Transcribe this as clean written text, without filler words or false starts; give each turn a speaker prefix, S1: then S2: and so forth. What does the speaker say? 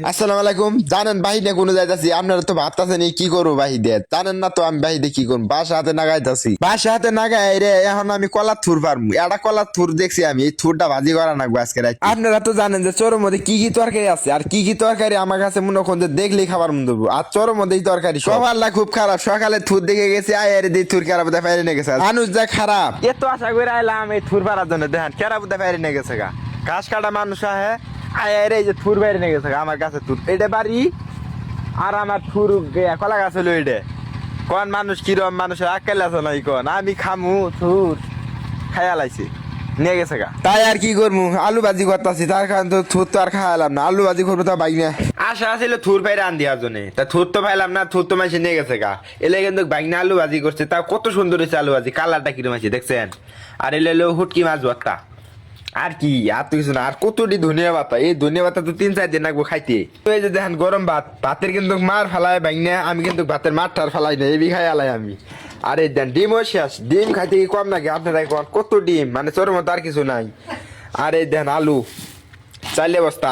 S1: আসসালামু আলাইকুম। জানেন বাহিরে কোনো যাইতাছি, আপনারা তো ভাবতাছেন এই কি করবো বাহিরে, জানেন না তো আমি বাহিরে কি করবো, বাসা হাতে নাগাইতাছি। বাসা হাতে নাগাই রে এখন আমি কলার থুর পারমু, এটা কলার থুর দেখছি আমি, এই থুরটা ভাজি করা নাকবো আজকে রাতে। আপনারা তো জানেন যে চোরের মধ্যে কি কি তরকারি আছে, আর কি কি তরকারি আমার কাছে মনে করেন যে দেখলেই খাবার মন দেবো। আর চোরের মধ্যে এই তরকারি সকালটা খুব খারাপ, সকালে থুর দেখে গেছি আয়ের দিয়ে থুর কেরা বুঝতে পারি না গেছে, মানুষ যা খারাপ এত আশা করে আইলাম এই থুর পারার জন্য, দেখেন কেরা বুঝতে পারি না গেছে গা, ঘাস কাটা মানুষ আহে আয়ের এই যে থুর বাইরে নিয়ে গেছে আমার কাছে থুর এটা বাড়ি, আর আমার থুর কলা গাছ হলো এটা কোন মানুষ কিরম মানুষের আক্কেল আছে নাই কোন, আমি খামু থুর খাইয়া লাইছি নিয়ে গেছে গা, তাই আর কি করবো আলু ভাজি করতেছি, তার কারণ তো থুর তো আর খাওয়ালাম না, আলু ভাজি করবো তা বাইক না আশা আছিল থুর বাইরে আন দেওয়ার জন্য, তা থুর তো পাইলাম না, থুর তো মাসে নিয়ে গেছে গা। এলে কিন্তু বাইক না আলু ভাজি করছে, তা কত সুন্দর হয়েছে আলু ভাজি, কালারটা কিরম আছে দেখছেন, আর এলে হুটকি মাছ ভর্তা, আর কি আর তো কিছু না, আর কতটি ধনিয়া পাতা, এই ধনিয়া পাতা তো 3-4 দিন লাগবো খাইতে। এই যে দেখেন গরম ভাত, ভাতের কিন্তু মার ফেলায় বাইনা, আমি কিন্তু ভাতের মার টার ফেলাই না, এই খাই আলাই আমি। আর এই দেন ডিমও শেষ, ডিম খাইতে কি কম নাকি আপনারা কত ডিম, মানে চোর মতো আর কিছু নাই। আর এই দেন আলু 4 বস্তা।